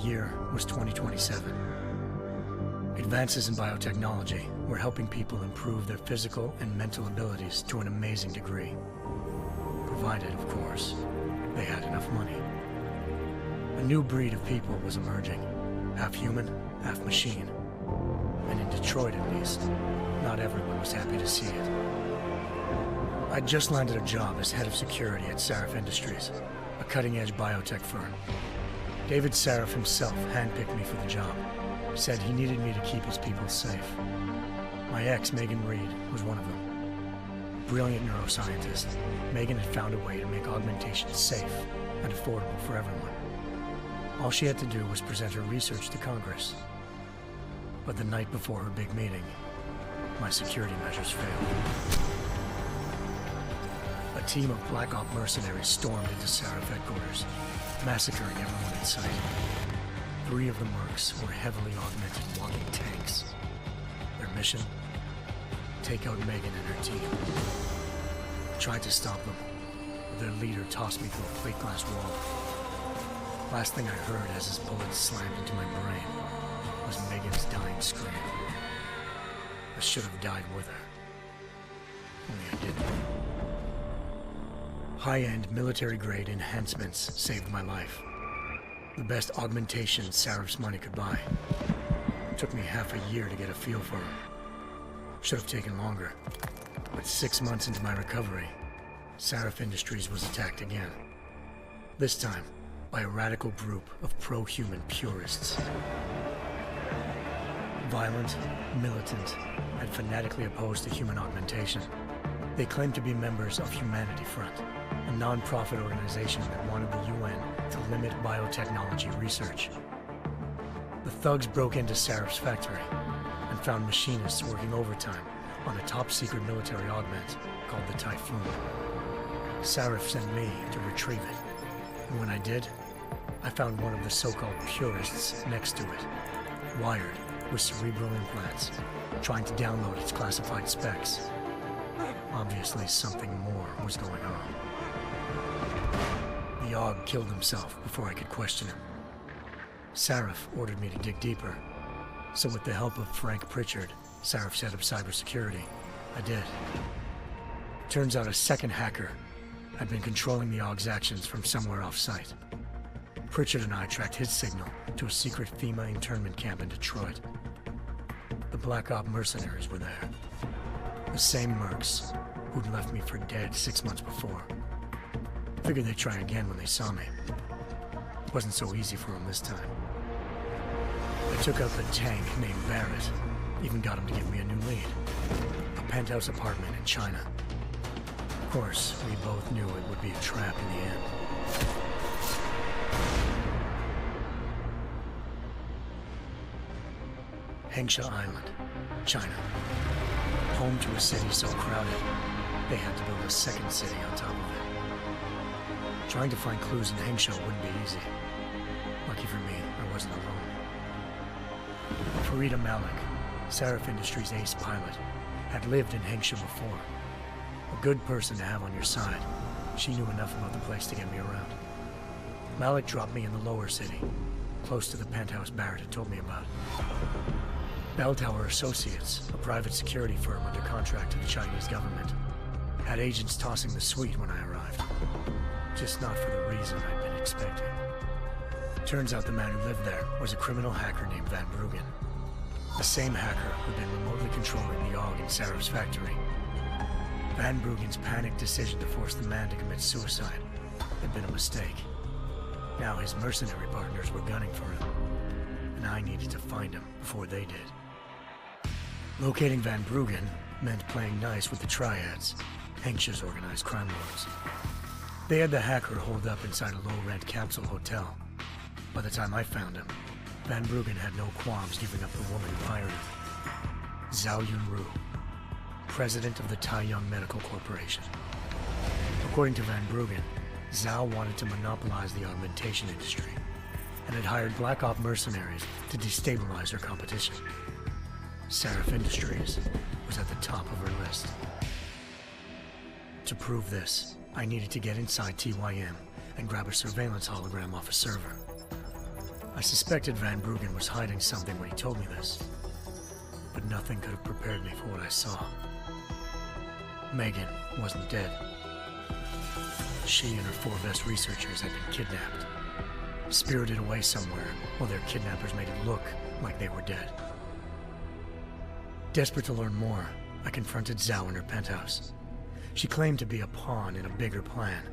year was 2027. Advances in biotechnology were helping people improve their physical and mental abilities to an amazing degree. Provided, of course, they had enough money. A new breed of people was emerging, half human, half machine. And in Detroit, at least, not everyone was happy to see it. I'd just landed a job as head of security at Sarif Industries, a cutting-edge biotech firm. David Sarif himself handpicked me for the job, said he needed me to keep his people safe. My ex, Megan Reed, was one of them. Brilliant neuroscientist, Megan had found a way to make augmentation safe and affordable for everyone. All she had to do was present her research to Congress. But the night before her big meeting, my security measures failed. A team of Black Op mercenaries stormed into Sarif headquarters, massacring everyone in sight. 3 of the mercs were heavily augmented walking tanks. Their mission? Take out Megan and her team. I tried to stop them, but their leader tossed me through a plate glass wall. Last thing I heard as his bullets slammed into my brain was Megan's dying scream. I should have died with her. Only I didn't. High-end military-grade enhancements saved my life. The best augmentation Sarif's money could buy. It took me half a year to get a feel for her. Should have taken longer. But 6 months into my recovery, Sarif Industries was attacked again. This time, by a radical group of pro-human purists. Violent, militant, and fanatically opposed to human augmentation. They claimed to be members of Humanity Front, a non-profit organization that wanted the UN to limit biotechnology research. The thugs broke into Sarif's factory and found machinists working overtime on a top-secret military augment called the Typhoon. Sarif sent me to retrieve it, and when I did, I found one of the so-called purists next to it, wired with cerebral implants, trying to download its classified specs. Obviously, something more was going on. The AUG killed himself before I could question him. Sarif ordered me to dig deeper, so with the help of Frank Pritchard, Sarif's head of cybersecurity, I did. Turns out a second hacker had been controlling the AUG's actions from somewhere off-site. Pritchard and I tracked his signal to a secret FEMA internment camp in Detroit. The Black Op mercenaries were there. The same mercs who'd left me for dead 6 months before. Figured they'd try again when they saw me. Wasn't so easy for them this time. I took out the tank named Barrett, even got him to give me a new lead. A penthouse apartment in China. Of course, we both knew it would be a trap in the end. Hengsha Island, China. Home to a city so crowded, they had to build a second city on top of it. Trying to find clues in Hengsha wouldn't be easy. Lucky for me, I wasn't alone. Farida Malik, Sarif Industries' ace pilot, had lived in Hengsha before. A good person to have on your side. She knew enough about the place to get me around. Malik dropped me in the lower city, close to the penthouse Barrett had told me about. Bell Tower Associates, a private security firm under contract to the Chinese government, had agents tossing the suite when I arrived. Just not for the reason I'd been expecting. Turns out the man who lived there was a criminal hacker named Van Bruggen. The same hacker who'd been remotely controlling the AUG in Sarif's factory. Van Bruggen's panicked decision to force the man to commit suicide had been a mistake. Now his mercenary partners were gunning for him, and I needed to find him before they did. Locating Van Bruggen meant playing nice with the Triads, Hengsha's organized crime lords. They had the hacker holed up inside a low-rent capsule hotel. By the time I found him, Van Bruggen had no qualms giving up the woman who hired him. Zhao Yunru, president of the Taiyang Medical Corporation. According to Van Bruggen, Zhao wanted to monopolize the augmentation industry and had hired Black Op mercenaries to destabilize her competition. Sarif Industries was at the top of her list. To prove this, I needed to get inside TYM and grab a surveillance hologram off a server. I suspected Van Bruggen was hiding something when he told me this, but nothing could have prepared me for what I saw. Megan wasn't dead. She and her 4 best researchers had been kidnapped, spirited away somewhere while their kidnappers made it look like they were dead. Desperate to learn more, I confronted Zhao in her penthouse. She claimed to be a pawn in a bigger plan,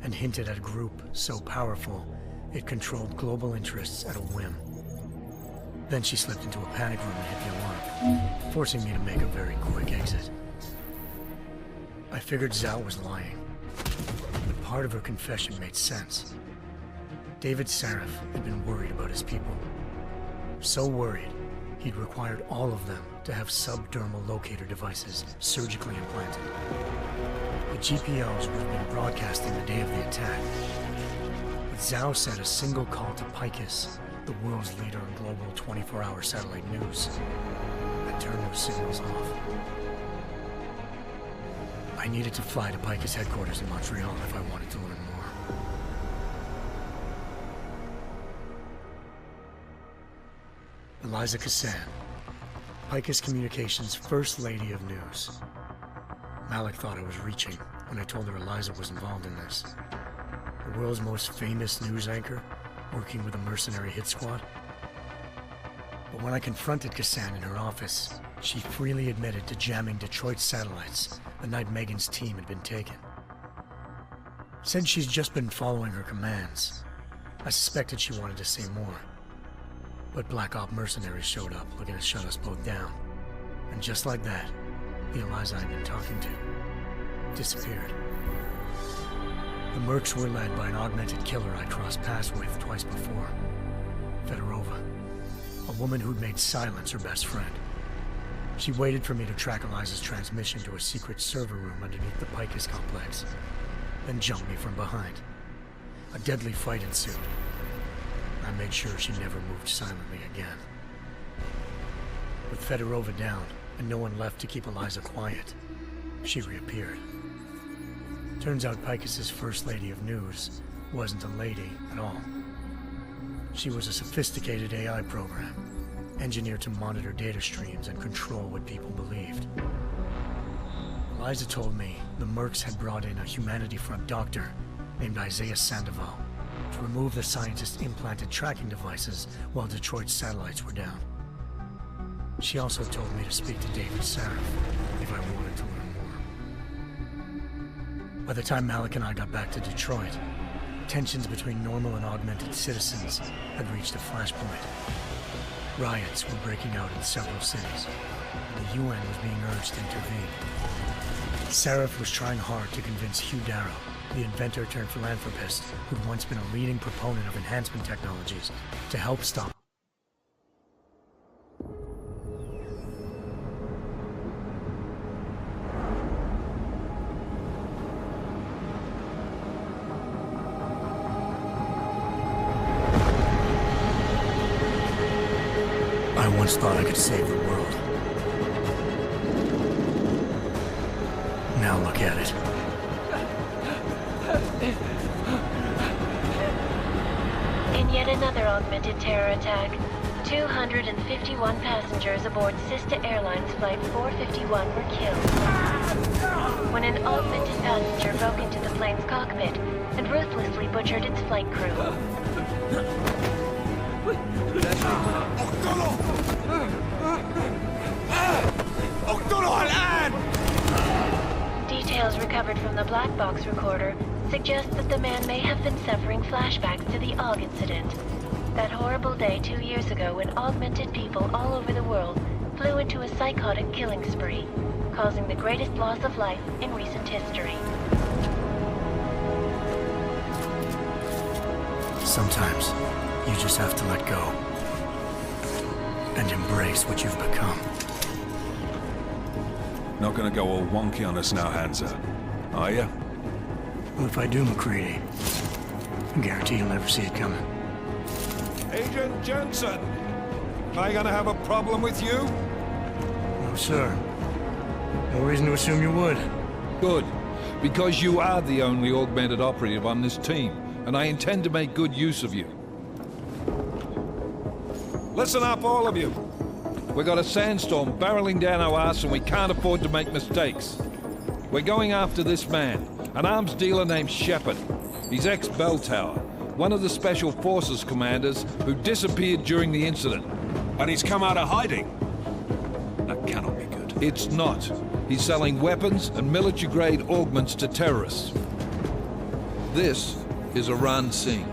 and hinted at a group so powerful it controlled global interests at a whim. Then she slipped into a panic room and hit the alarm, forcing me to make a very quick exit. I figured Zhao was lying, but part of her confession made sense. David Sarif had been worried about his people. So worried, he'd required all of them to have subdermal locator devices surgically implanted. The GPOs would have been broadcasting the day of the attack. But Zhao said a single call to Picus, the world's leader in global 24-hour satellite news, had turned those signals off. I needed to fly to Picus headquarters in Montreal if I wanted to learn more. Eliza Cassan, Picus Communications' First Lady of News. Malik thought I was reaching when I told her Eliza was involved in this. The world's most famous news anchor, working with a mercenary hit squad. But when I confronted Cassan in her office, she freely admitted to jamming Detroit's satellites the night Megan's team had been taken. Said she's just been following her commands. I suspected she wanted to say more. But Black Op mercenaries showed up looking to shut us both down. And just like that, the Eliza I'd been talking to disappeared. The mercs were led by an augmented killer I crossed paths with twice before. Fedorova, a woman who'd made silence her best friend. She waited for me to track Eliza's transmission to a secret server room underneath the Picus complex, then jumped me from behind. A deadly fight ensued. I made sure she never moved silently again. With Fedorova down, and no one left to keep Eliza quiet, she reappeared. Turns out Picus's First Lady of News wasn't a lady at all. She was a sophisticated AI program, engineered to monitor data streams and control what people believed. Eliza told me the mercs had brought in a Humanity Front doctor named Isaiah Sandoval to remove the scientist's implanted tracking devices while Detroit's satellites were down. She also told me to speak to David Sarif if I wanted to learn more. By the time Malik and I got back to Detroit, tensions between normal and augmented citizens had reached a flashpoint. Riots were breaking out in several cities, and the UN was being urged to intervene. Sarif was trying hard to convince Hugh Darrow, the inventor turned philanthropist who'd once been a leading proponent of enhancement technologies, to help stop. I once thought I could save the world. Now look at it. In yet another augmented terror attack, 251 passengers aboard Sister Airlines Flight 451 were killed when an augmented passenger broke into the plane's cockpit and ruthlessly butchered its flight crew. Details recovered from the black box recorder suggest that the man may have been suffering flashbacks to the AUG incident. That horrible day 2 years ago when augmented people all over the world flew into a psychotic killing spree, causing the greatest loss of life in recent history. Sometimes, you just have to let go and embrace what you've become. Not gonna go all wonky on us now, Hansa, are you? Well, if I do, McCready, I guarantee you'll never see it coming. Agent Jensen, am I gonna have a problem with you? No, sir. No reason to assume you would. Good, because you are the only augmented operative on this team, and I intend to make good use of you. Listen up, all of you. We got a sandstorm barreling down our arse and we can't afford to make mistakes. We're going after this man, an arms dealer named Shepard. He's ex-Bell Tower, one of the Special Forces commanders who disappeared during the incident. And he's come out of hiding. That cannot be good. It's not. He's selling weapons and military-grade augments to terrorists. This is Aran Singh,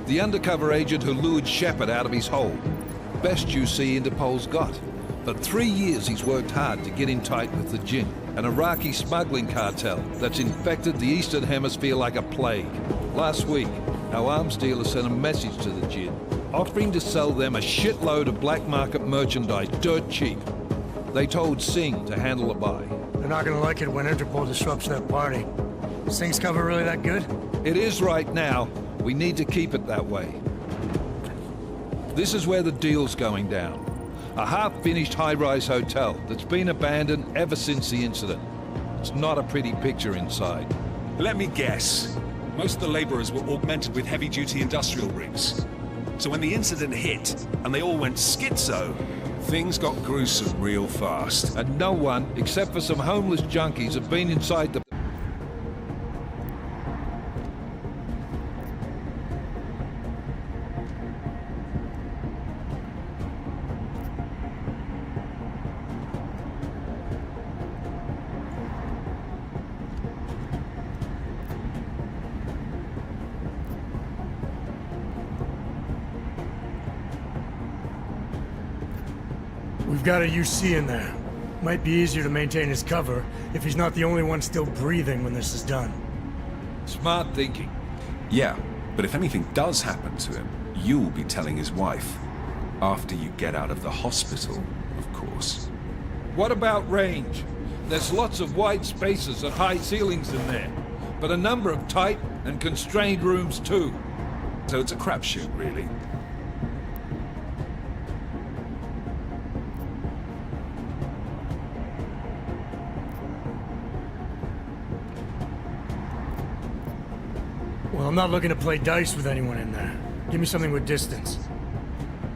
the undercover agent who lured Shepard out of his hole. Best you see Interpol's got. For 3 years he's worked hard to get in tight with the Jinn, an Iraqi smuggling cartel that's infected the Eastern Hemisphere like a plague. Last week, our arms dealer sent a message to the Jinn, offering to sell them a shitload of black market merchandise dirt cheap. They told Singh to handle the buy. They're not gonna like it when Interpol disrupts their party. Is Singh's cover really that good? It is right now. We need to keep it that way. This is where the deal's going down. A half-finished high-rise hotel that's been abandoned ever since the incident. It's not a pretty picture inside. Let me guess. Most of the laborers were augmented with heavy-duty industrial rigs. So when the incident hit, and they all went schizo, things got gruesome real fast. And no one, except for some homeless junkies, have been inside the... We've got a UC in there. Might be easier to maintain his cover if he's not the only one still breathing when this is done. Smart thinking. Yeah, but if anything does happen to him, you'll be telling his wife. After you get out of the hospital, of course. What about range? There's lots of wide spaces and high ceilings in there, but a number of tight and constrained rooms too. So it's a crapshoot, really. Well, I'm not looking to play dice with anyone in there. Give me something with distance.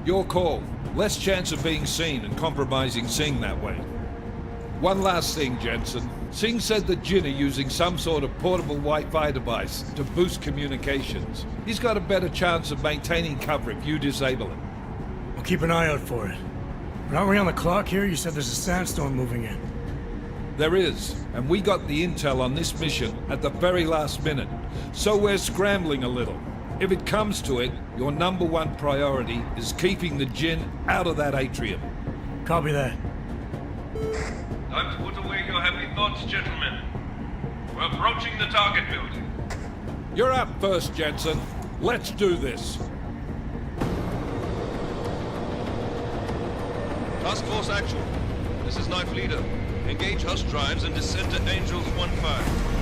Your call. Less chance of being seen and compromising Singh that way. One last thing, Jensen. Singh said the Jinn are using some sort of portable Wi-Fi device to boost communications. He's got a better chance of maintaining cover if you disable it. I'll keep an eye out for it. But aren't we on the clock here? You said there's a sandstorm moving in. There is, and we got the intel on this mission at the very last minute, so we're scrambling a little. If it comes to it, your #1 priority is keeping the Jinn out of that atrium. Copy that. Time to put away your heavy thoughts, gentlemen. We're approaching the target building. You're up first, Jensen. Let's do this. Task Force Actual. This is Knife Leader. Engage Hush drives and descend to Angels 1-5.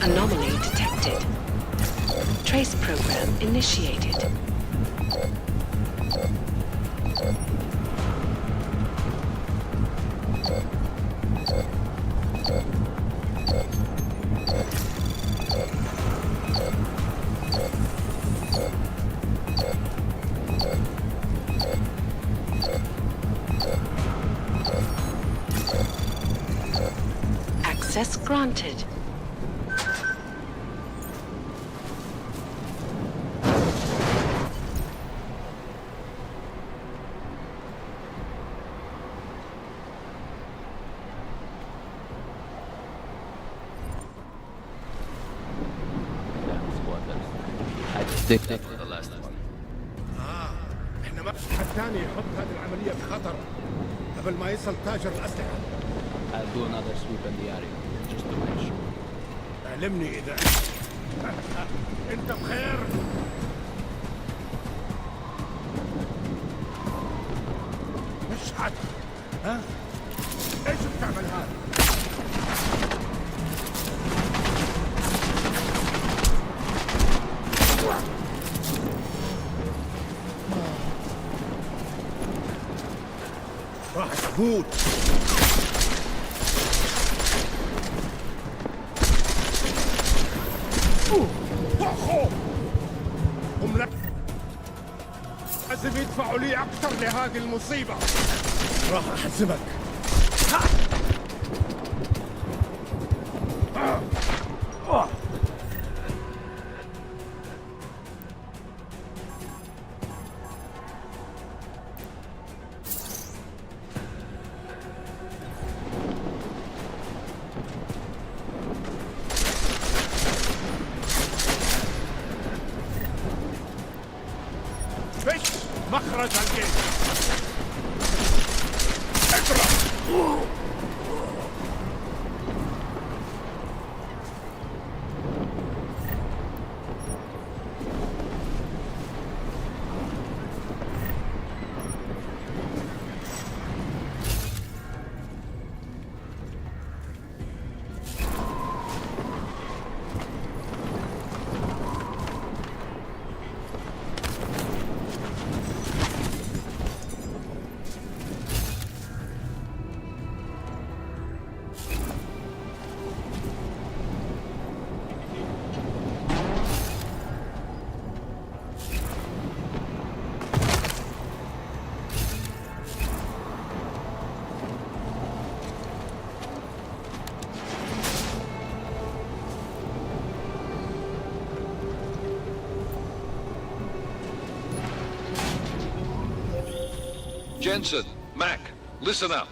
Anomaly detected. Trace program initiated. Access granted. احنا ما الثاني يحط هذه العملية بخطر قبل ما يصل تاجر الأسلحة. I'll do another sweep in the area, just to make sure. علمني إذا أنت بخير. مش حد. ها؟ إيش بتعمل هذا؟ راح تموت. هم لازم يدفعوا لي أكثر لهذه المصيبة. راح أحزمك. فيش مخرج الجيش. اضرب. Jensen, Mac, listen up.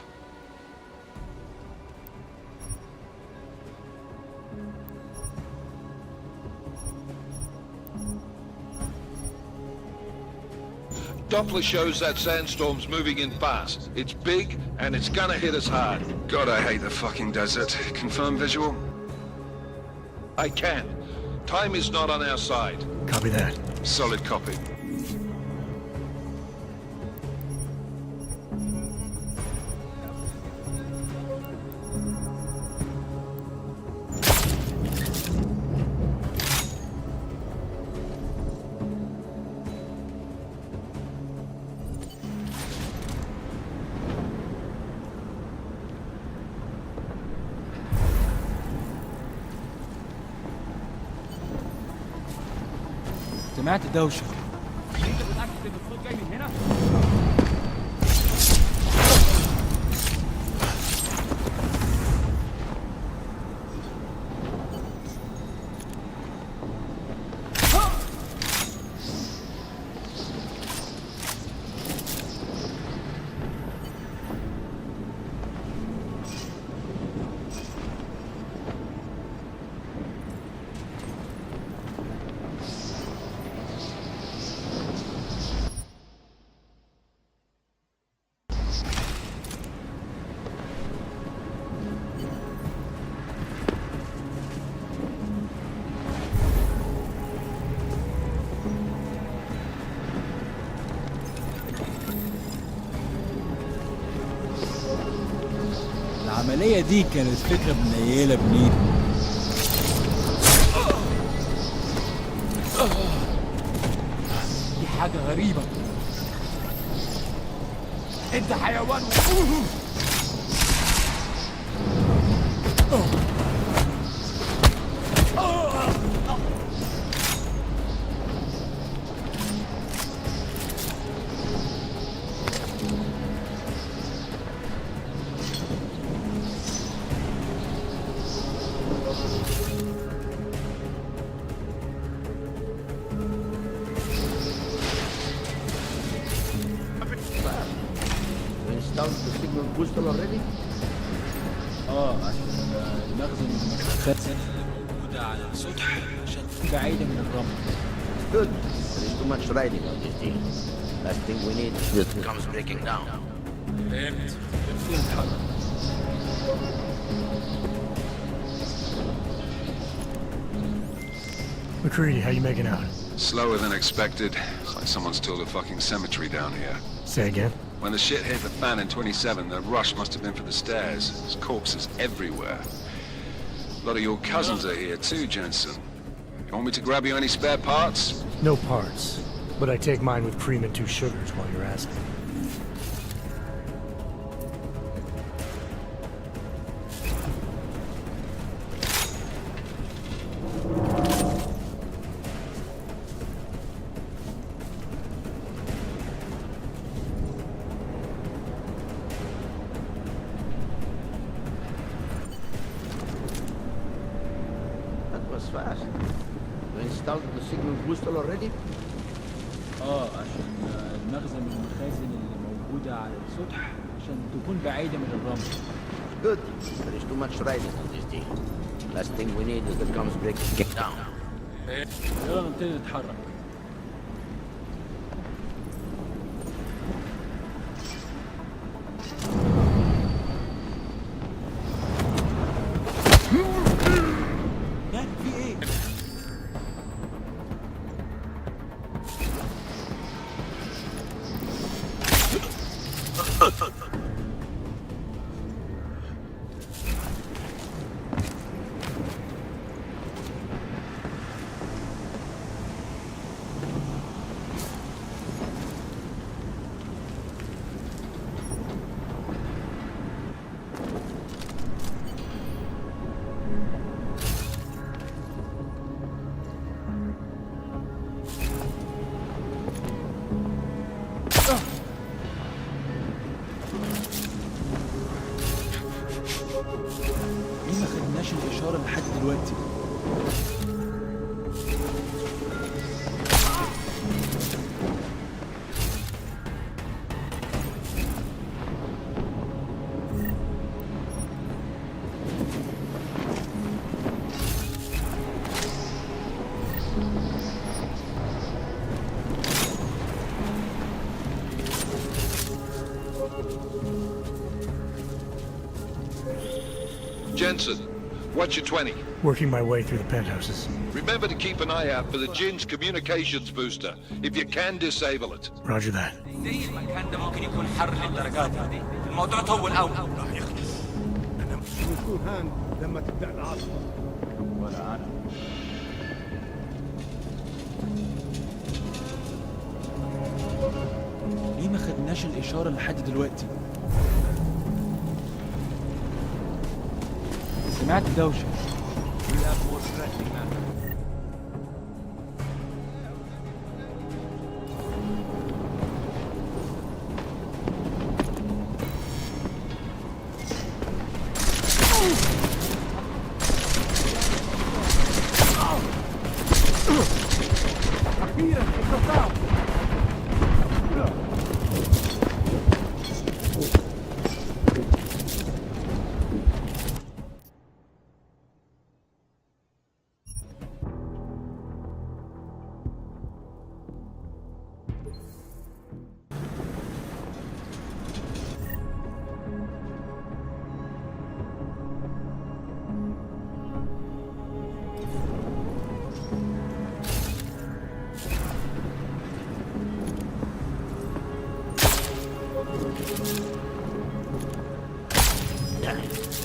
Doppler shows that sandstorm's moving in fast. It's big, and it's gonna hit us hard. God, I hate the fucking desert. Confirm visual? I can. Time is not on our side. Copy that. Solid copy. سمعت دوشة. انت متأكد ان الصوت جاي من هنا؟ العملية دي كانت فكرة منيلة بنيل. غريبة. انت حيوان. Installed the signal booster already? عشان المخزن المخزن اللي موجودة على السطح عشان تكون بعيدة من الرمل. Good. There is too much riding on this deal. Last thing we need is that it comes breaking down. فهمت. فين نتحرك؟ McCready, how you making out? Slower than expected. It's like someone's tilled a fucking cemetery down here. Say again? When the shit hit the fan in 27, the rush must have been for the stairs. There's corpses everywhere. A lot of your cousins are here too, Jensen. You want me to grab you any spare parts? No parts. But I take mine with cream and 2 sugars while you're asking. Fast. You installed the signal booster already? عشان المخزن المخازن اللي موجودة على السطح عشان تكون بعيدة من الرمل. Good. There is too much riding on this deal. Last thing we need is the comms breaking down. يلا نبتدي نتحرك. ليه ما خدناش الإشارة لحد دلوقتي؟ Jensen, what's your 20? Working my way through the penthouses. Remember to keep an eye out for the Jin's communications booster, if you can disable it. Roger that. زي المكان ده ممكن يكون حر للدرجات هذه. الموضوع طول قوي. راح يخلص. أنا مش بكون هان لما تبدأ العاصفة. ولا أنا. ليه ما خدناش الإشارة لحد دلوقتي؟ سمعت دوشة. أخيرا استطعت.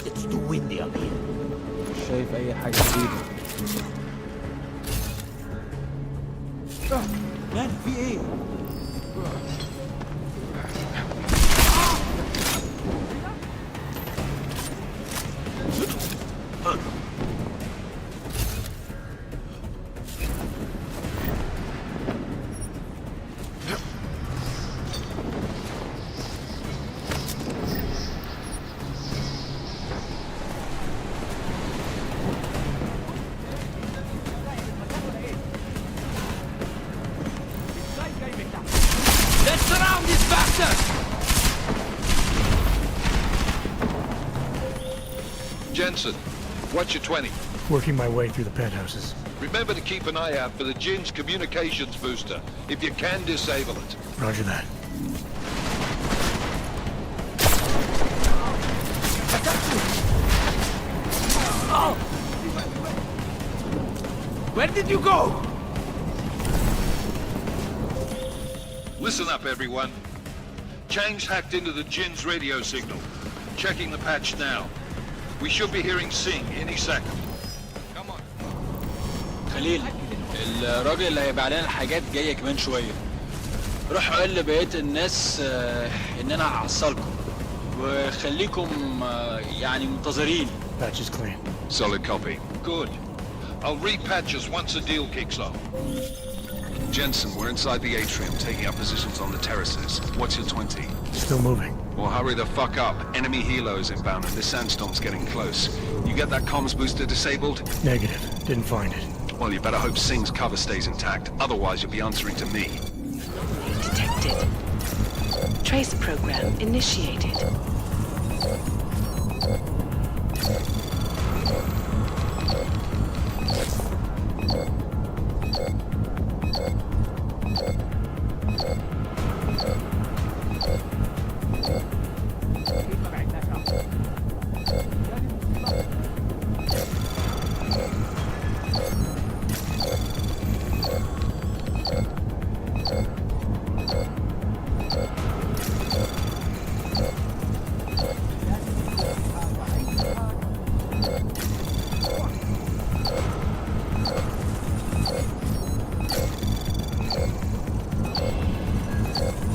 It's too windy up here. مش شايف أي حاجة جديدة. مان في إيه؟ Jensen, what's your 20? Working my way through the penthouses. Remember to keep an eye out for the Jinn's communications booster, if you can disable it. Roger that. Where did you go? Listen up, everyone. Chang's hacked into the Jinn's radio signal. Checking the patch now. We should be hearing Singh any second. Come on. خليل الراجل اللي هيبيع لنا الحاجات جايه كمان شويه. روح قول لبقيه الناس ان انا هحصلكم وخليكم يعني منتظرين. Patch is clean. Solid copy. Good. I'll repatch us once the deal kicks off. Jensen, we're inside the atrium, taking up positions on the terraces. What's your 20? Still moving. Well, hurry the fuck up. Enemy helos inbound and this sandstorm's getting close. You get that comms booster disabled? Negative. Didn't find it. Well, you better hope Singh's cover stays intact. Otherwise, you'll be answering to me. Detected. Trace program initiated.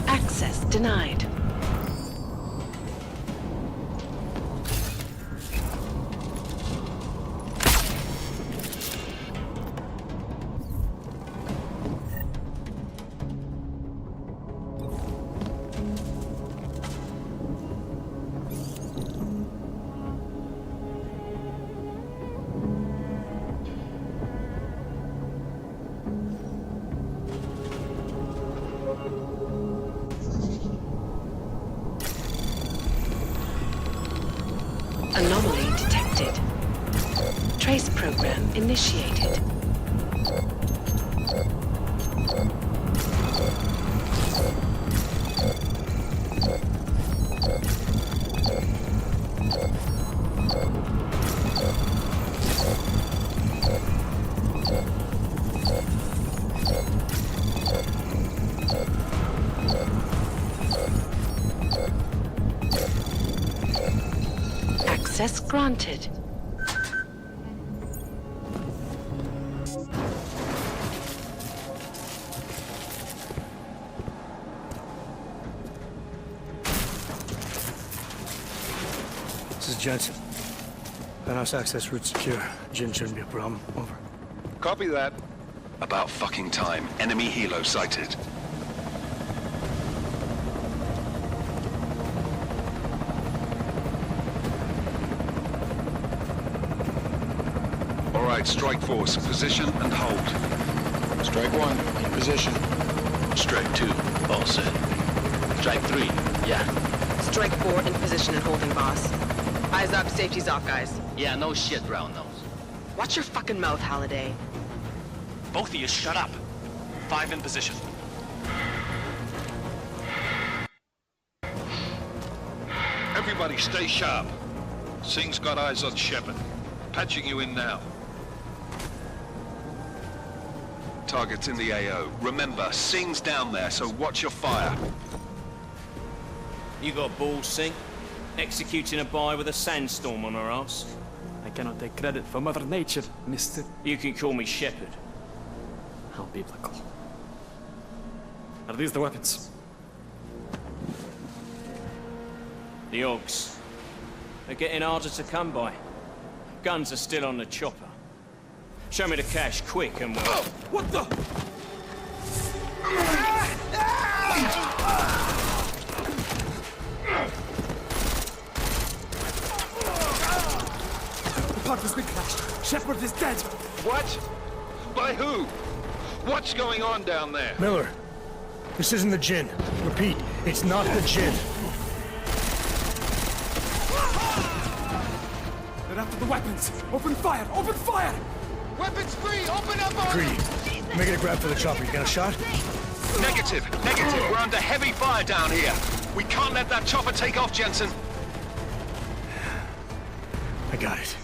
Access denied. Anomaly detected. Trace program initiated. Access granted. This is Jensen. Penthouse access route secure. Jinn shouldn't be a problem. Over. Copy that. About fucking time. Enemy helo sighted. All right, strike force. Position and hold. Strike one, in position. Strike two, all set. Strike three, yeah. Strike 4 in position and holding, boss. Eyes up, safety's off, guys. Yeah, no shit, round nose. Watch your fucking mouth, Halliday. Both of you shut up. 5 in position. Everybody stay sharp. Singh's got eyes on Shepard. Patching you in now. Target's in the AO. Remember, Singh's down there, so watch your fire. You got balls, Singh? Executing a buy with a sandstorm on our ass? I cannot take credit for Mother Nature, Mr. You can call me Shepard. How biblical. Are these the weapons? The Ogs. They're getting harder to come by. Guns are still on the chopper. Show me the cash, quick, and we'll... Oh, what the? The part has been clashed. Shepard is dead. What? By who? What's going on down there? Miller, this isn't the Jinn. Repeat, It's not the Jinn. They're after the weapons. Open fire! Open fire! Weapons free! Open up! Greedy. Making a grab for the chopper. You got a shot? Negative. We're under heavy fire down here. We can't let that chopper take off, Jensen. I got it.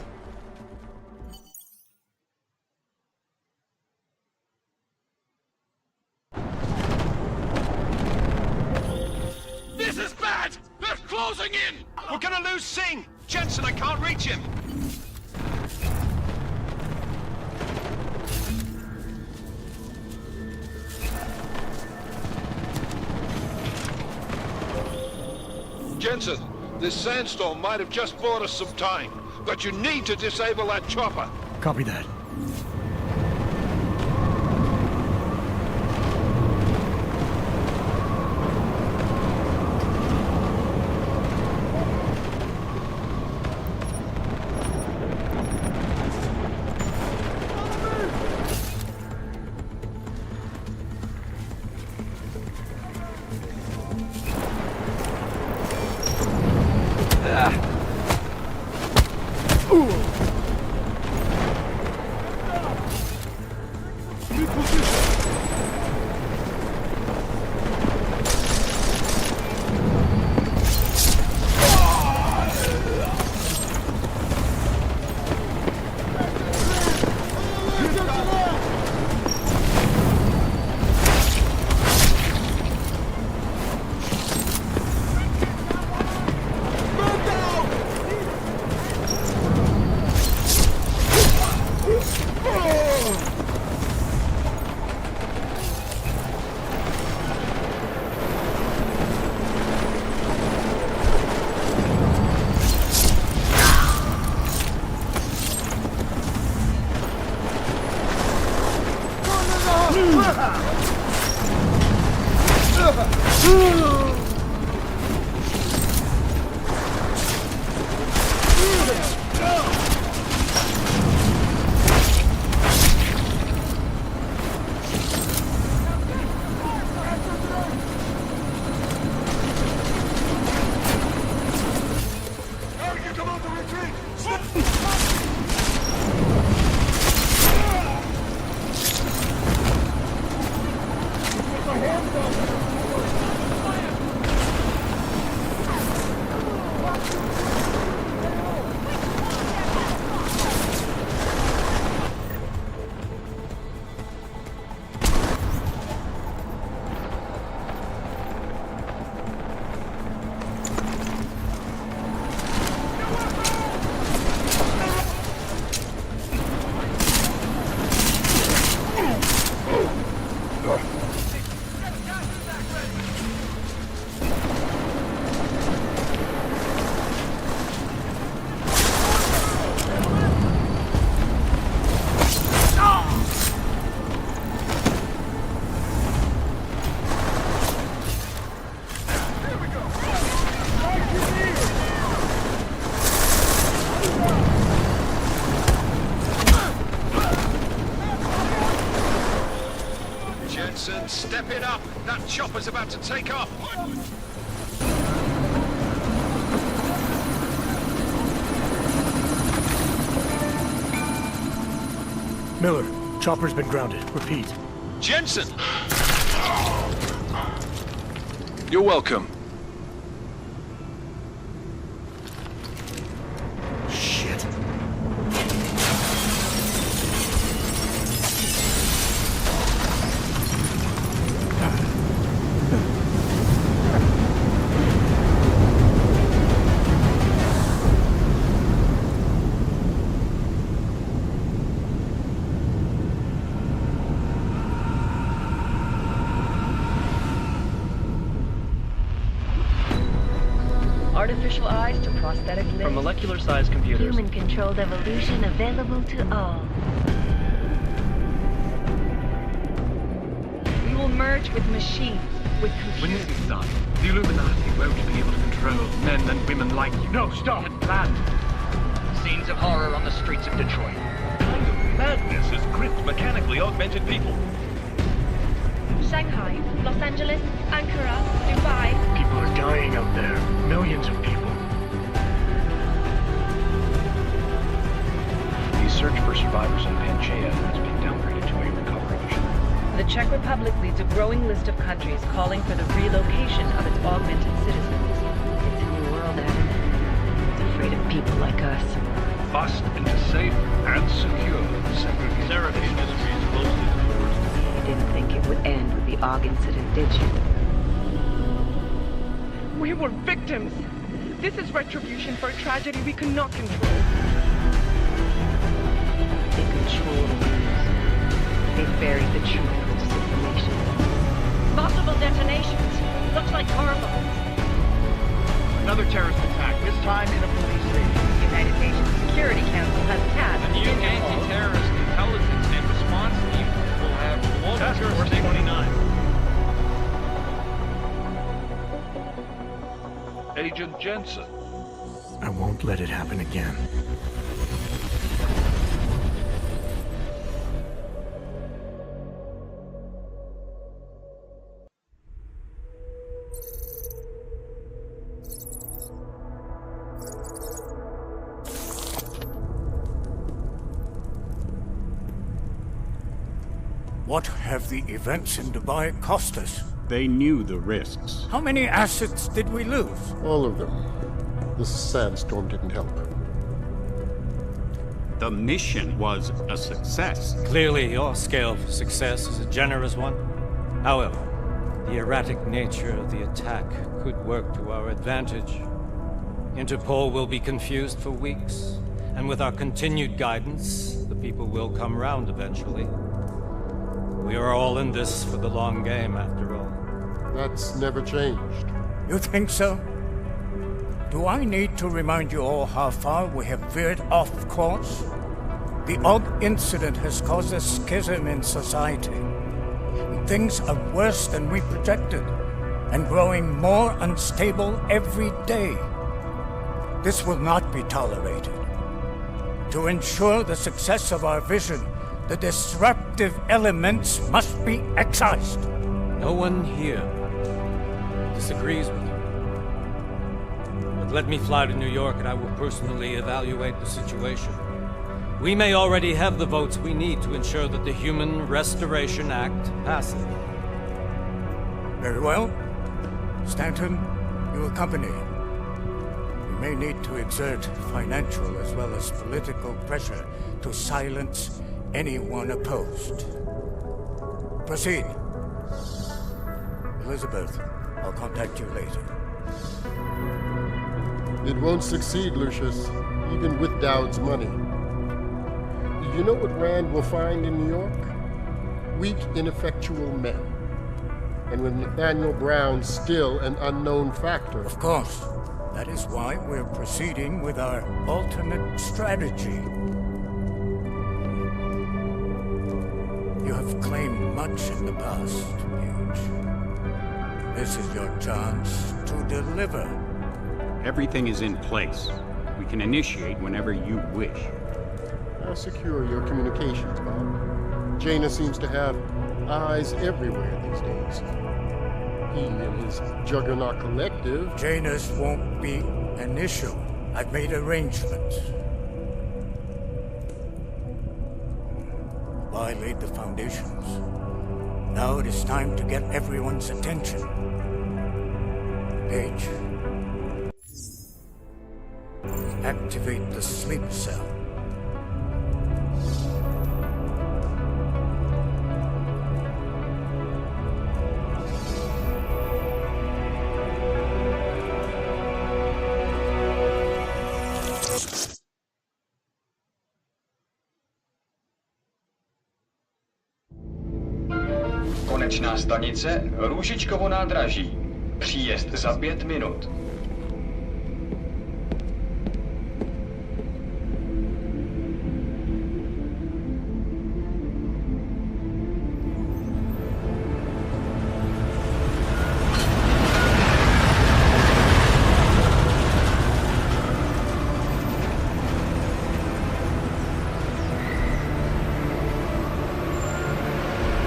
This is bad! They're closing in! We're gonna lose Singh! Jensen, I can't reach him! Jensen, this sandstorm might have just bought us some time, but you need to disable that chopper. Copy that. Step it up! That chopper's about to take off! Miller, chopper's been grounded. Repeat. Jensen! You're welcome. Shit. Artificial eyes to prosthetic limbs. From molecular-sized computers. Human-controlled evolution available to all. We will merge with machines, with computers. When this is done, the Illuminati won't be able to control men and women like you. No, stop! Had planned. Scenes of horror on the streets of Detroit. What kind of madness has gripped mechanically augmented people? Shanghai, Los Angeles, Ankara, Dubai. People are dying out there. Millions of people. The search for survivors in Panchaea has been downgraded to a recovery mission. The Czech Republic leads a growing list of countries calling for the relocation of its augmented citizens. It's a new world, Adam. It's afraid of people like us. Bust into safe and secure segregation. Seraph Industries closely enforced. You didn't think it would end with the AUG incident, did you? We were victims. This is retribution for a tragedy we cannot control. They control the news. They buried the truth with disinformation. Multiple detonations. Looks like car bombs. Another terrorist attack, this time in a police station. The United Nations Security Council has passed The new anti-terrorist intelligence and response team will have global Task Force jurisdiction. 29. Agent Jensen. I won't let it happen again. What have the events in Dubai cost us? They knew the risks. How many assets did we lose? All of them. This sandstorm didn't help. The mission was a success. Clearly, your scale of success is a generous one. However, the erratic nature of the attack could work to our advantage. Interpol will be confused for weeks, and with our continued guidance, the people will come round eventually. We are all in this for the long game, after all. That's never changed. You think so? Do I need to remind you all how far we have veered off course? The AUG incident has caused a schism in society. Things are worse than we projected, and growing more unstable every day. This will not be tolerated. To ensure the success of our vision, the disruptive elements must be excised. No one here disagrees with you. But let me fly to New York and I will personally evaluate the situation. We may already have the votes we need to ensure that the Human Restoration Act passes. Very well. Stanton, you accompany. We may need to exert financial as well as political pressure to silence anyone opposed. Proceed. Elizabeth, I'll contact you later. It won't succeed, Lucius, even with Dowd's money. You know what Rand will find in New York? Weak, ineffectual men. And with Nathaniel Brown still an unknown factor. Of course. That is why we're proceeding with our alternate strategy. You have claimed much in the past, Huge. This is your chance to deliver. Everything is in place. We can initiate whenever you wish. I'll secure your communications, Bob. Jaina seems to have eyes everywhere these days. He and his Juggernaut Collective... Janus won't be an issue. I've made arrangements. I laid the foundations. Now it is time to get everyone's attention. Paige. Activate the sleep cell. Konečná stanice Růžičkovo nádraží. Příjezd za 5 minut.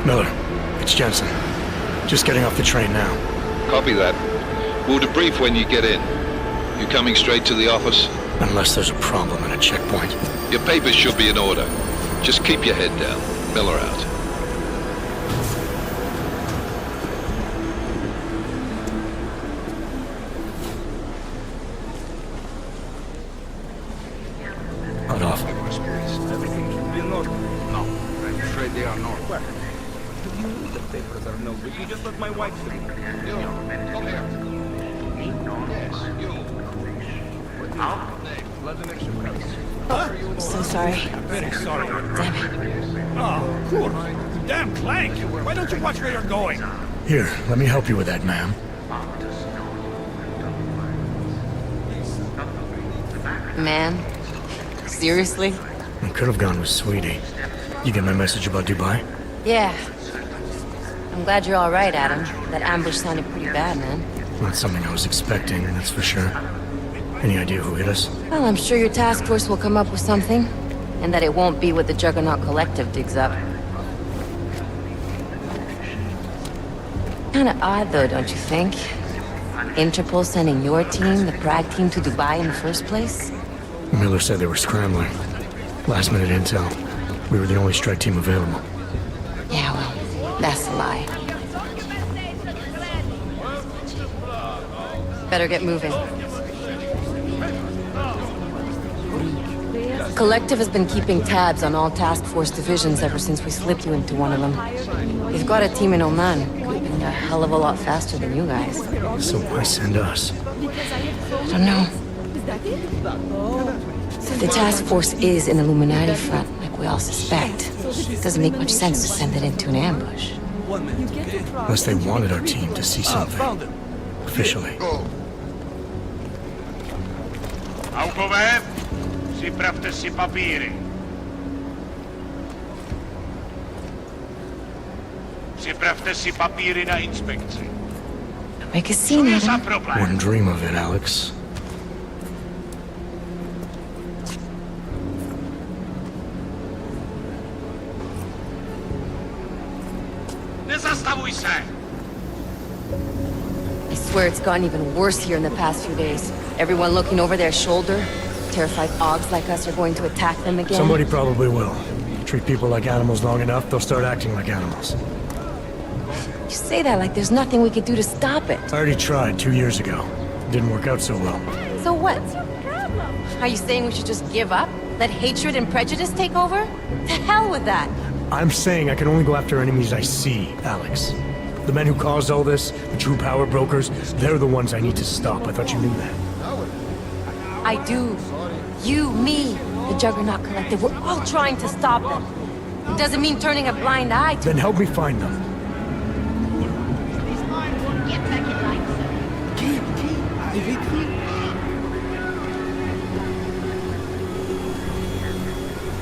Miller, it's Jensen. Just getting off the train now. Copy that. We'll debrief when you get in. You coming straight to the office? Unless there's a problem at a checkpoint. Your papers should be in order. Just keep your head down. Miller out. Hold off. Everything should be in order. No, I'm afraid they are not. Where? Do you the papers are no good? You just let my wife sleep. You, come here. Yes, you. So sorry. Very sorry. Damn it. Oh, cool. Damn Clank! Why don't you watch where you're going? Here, let me help you with that, ma'am. Man? Seriously? I could have gone with Sweetie. You get my message about Dubai? Yeah. I'm glad you're all right, Adam. That ambush sounded pretty bad, man. Not something I was expecting, that's for sure. Any idea who hit us? Well, I'm sure your task force will come up with something. And that it won't be what the Juggernaut Collective digs up. Kinda odd, though, don't you think? Interpol sending your team, the Prague team, to Dubai in the first place? Miller said they were scrambling. Last minute intel. We were the only strike team available. Yeah, well, that's a lie. Better get moving. Collective has been keeping tabs on all task force divisions ever since we slipped you into one of them. We've got a team in Oman. Could be a hell of a lot faster than you guys. So why send us? I don't know. The task force is an Illuminati front, like we all suspect. It doesn't make much sense to send it into an ambush. Unless they wanted our team to see something. Officially. Autové, připravte si papíry. Připravte si papíry na inspekci. Make a scene, Adam. Wouldn't dream of it, Alex. Nezastavuj se! I swear it's gotten even worse here in the past few days. Everyone looking over their shoulder. Terrified Augs like us are going to attack them again. Somebody probably will. Treat people like animals long enough, they'll start acting like animals. You say that like there's nothing we could do to stop it. I already tried 2 years ago. Didn't work out so well. So what? Are you saying we should just give up? Let hatred and prejudice take over? To hell with that! I'm saying I can only go after enemies I see, Alex. The men who caused all this, the true power brokers, they're the ones I need to stop. I thought you knew that. I do. You, me, the Juggernaut Collective, we're all trying to stop them. It doesn't mean turning a blind eye to... Then help me find them. Get back in line, sir.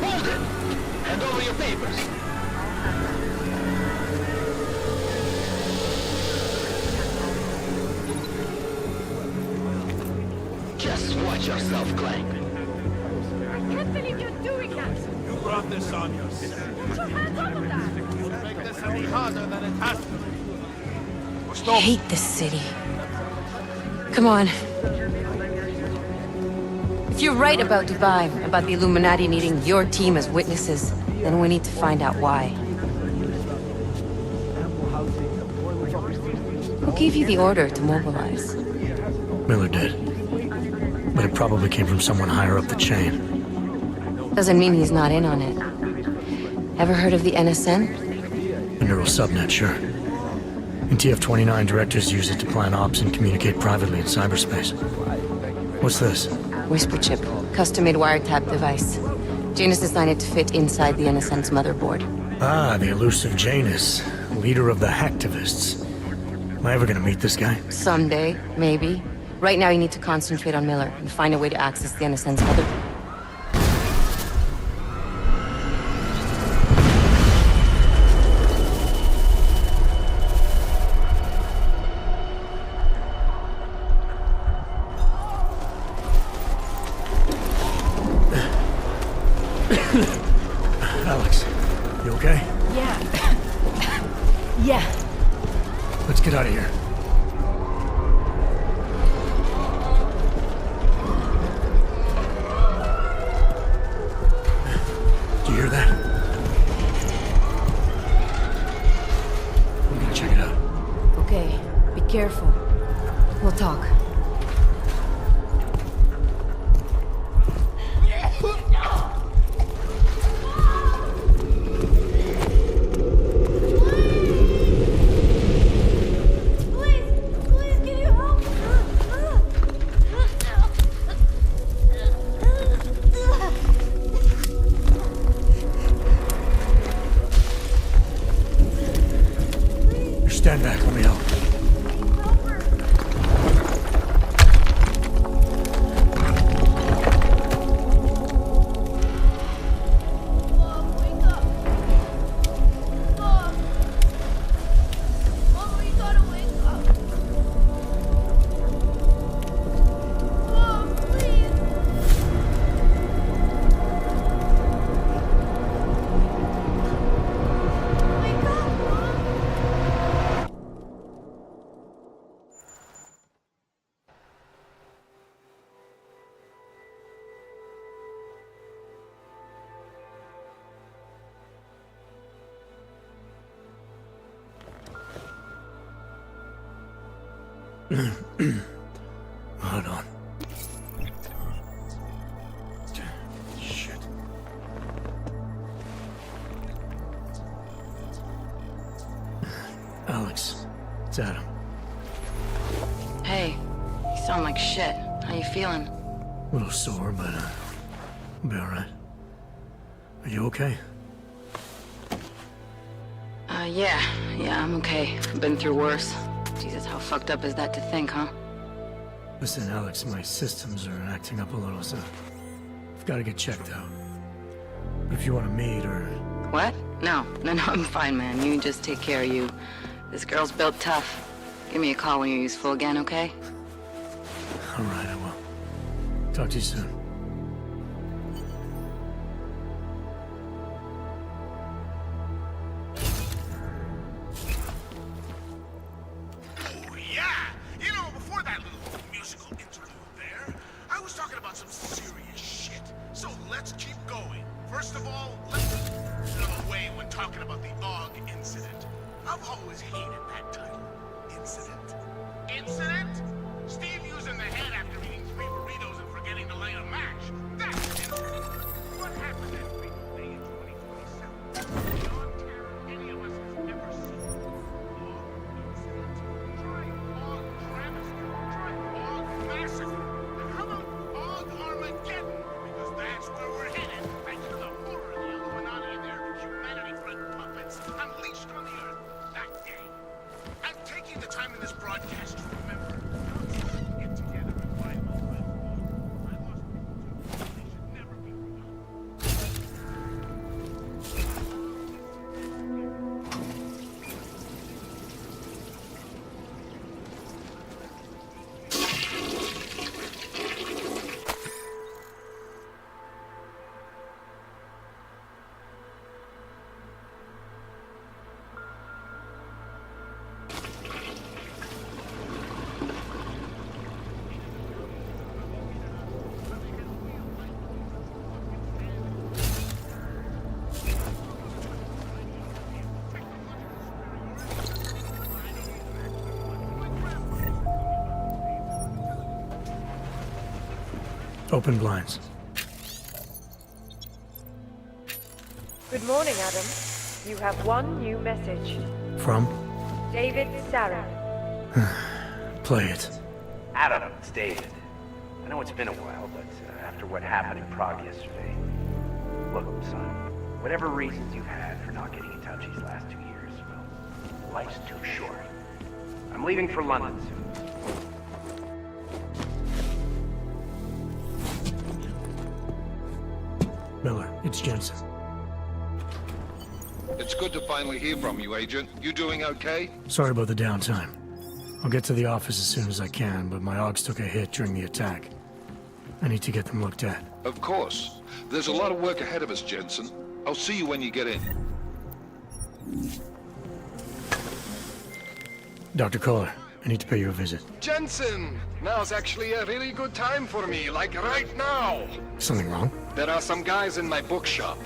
Hold it! Hand over your papers. Just watch yourself, Clank. I can't believe you're doing that! You brought this on yourself. Put your hands off of that! You'll make this any harder than it has to be. I hate this city. Come on. If you're right about Dubai, about the Illuminati needing your team as witnesses, then we need to find out why. Who gave you the order to mobilize? Miller did. But it probably came from someone higher up the chain. Doesn't mean he's not in on it. Ever heard of the NSN? The neural subnet, sure. In TF-29, directors use it to plan ops and communicate privately in cyberspace. What's this? Whisper chip. Custom-made wiretap device. Janus designed it to fit inside the NSN's motherboard. Ah, the elusive Janus. Leader of the hacktivists. Am I ever gonna meet this guy? Someday, maybe. Right now you need to concentrate on Miller and find a way to access the NSN's motherboard. Alex, you okay? Yeah. Yeah. get out of here. Do you hear that? I'm gonna check it out. Okay, be careful. We'll talk. Stand back, let me help. Hold on. Shit. Alex, it's Adam. Hey, you sound like shit. How you feeling? A little sore, but I'll be alright. Are you okay? Yeah, I'm okay. I've been through worse. Jesus, how fucked up is that to think, huh? Listen, Alex, my systems are acting up a little, so I've got to get checked out. But if you want to meet or... What? No, I'm fine, man. You just take care of you. This girl's built tough. Give me a call when you're useful again, okay? Alright, I will. Talk to you soon. Open blinds. Good morning, Adam. You have one new message. From? David Sarah. Play it. Adam, it's David. I know it's been a while, but after what happened in Prague yesterday... Look, son, whatever reasons you've had for not getting in touch these last 2 years, well, life's too short. I'm leaving for London soon. Miller, it's Jensen. It's good to finally hear from you, Agent. You doing okay? Sorry about the downtime. I'll get to the office as soon as I can, but my Augs took a hit during the attack. I need to get them looked at. Of course. There's a lot of work ahead of us, Jensen. I'll see you when you get in. Dr. Kohler, I need to pay you a visit. Jensen! Now's actually a really good time for me, like right now! Something wrong? There are some guys in my bookshop.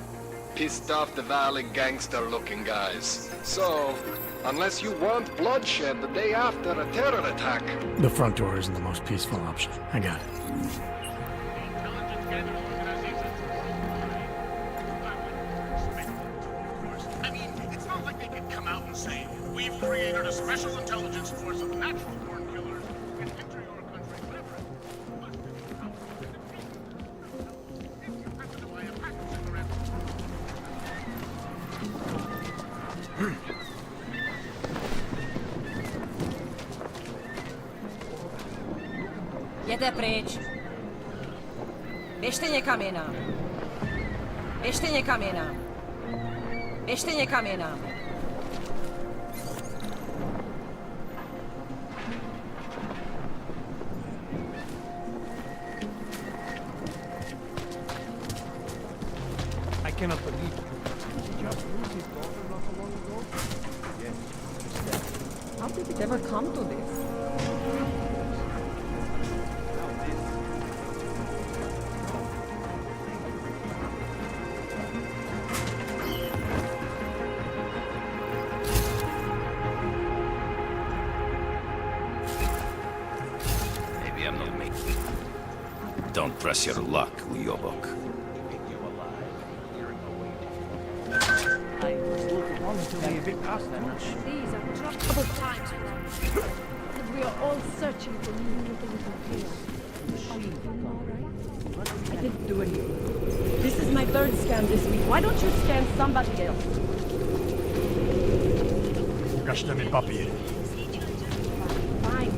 Pissed off the valley gangster-looking guys. So, unless you want bloodshed the day after a terror attack... The front door isn't the most peaceful option. I got it. I mean, it's not like they could come out and say, we've created a special intelligence force of natural-born killers who can enter your country whenever. If you happen to buy a pack of cigarettes... Jděte pryč. Běžte někam jinam. Běžte někam jinam. Běžte někam jinam. I cannot believe it. Did he just lose his daughter not so long ago? Yes. How did it ever come to this? Maybe I'm not me. Don't press your luck, Uyobok. These are troubled times for us. And we are all searching for new things to feel. Are you alright? I didn't do anything. This is my third scan this week. Why don't you scan somebody else? Pokażcie mi papier. Fine.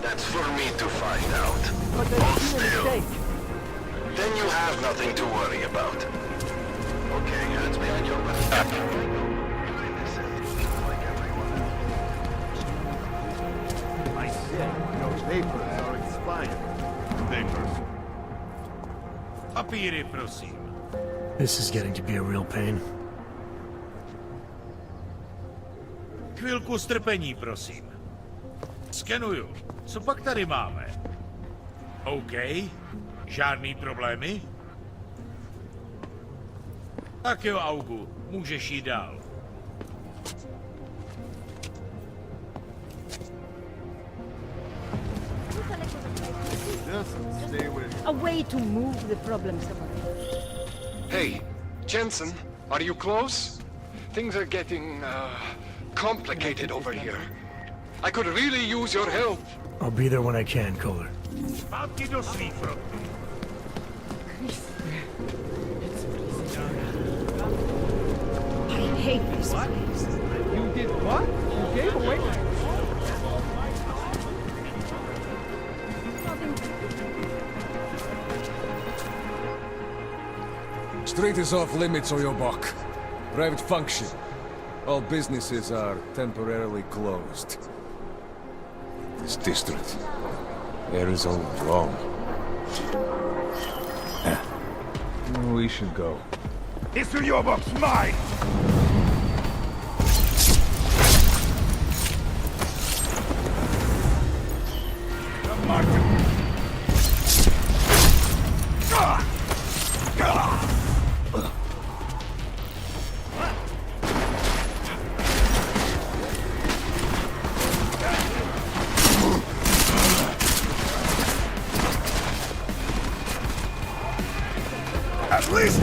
That's for me to find out. But there's been a mistake. Then you have nothing to worry about. Okay, hands behind your back. I said your papers are expired. Papers. Papíry, prosím. This is getting to be a real pain. Chvilku strpení, prosím. Skenuju. Co pak tady máme? OK. Žádný problémy? Tak jo, Augu. Můžeš jít dál. Just stay with a way to move the problems away. Hey, Jensen, are you close? Things are getting, complicated over here. I could really use your help. I'll be there when I can, Kohler. Zpátky do svých frontů. I hate this place. You did what? You gave away my... Street is off limits, Oyobok. Private function. All businesses are temporarily closed. This district. Air is all wrong. We should go. This Uyobok's mine! At least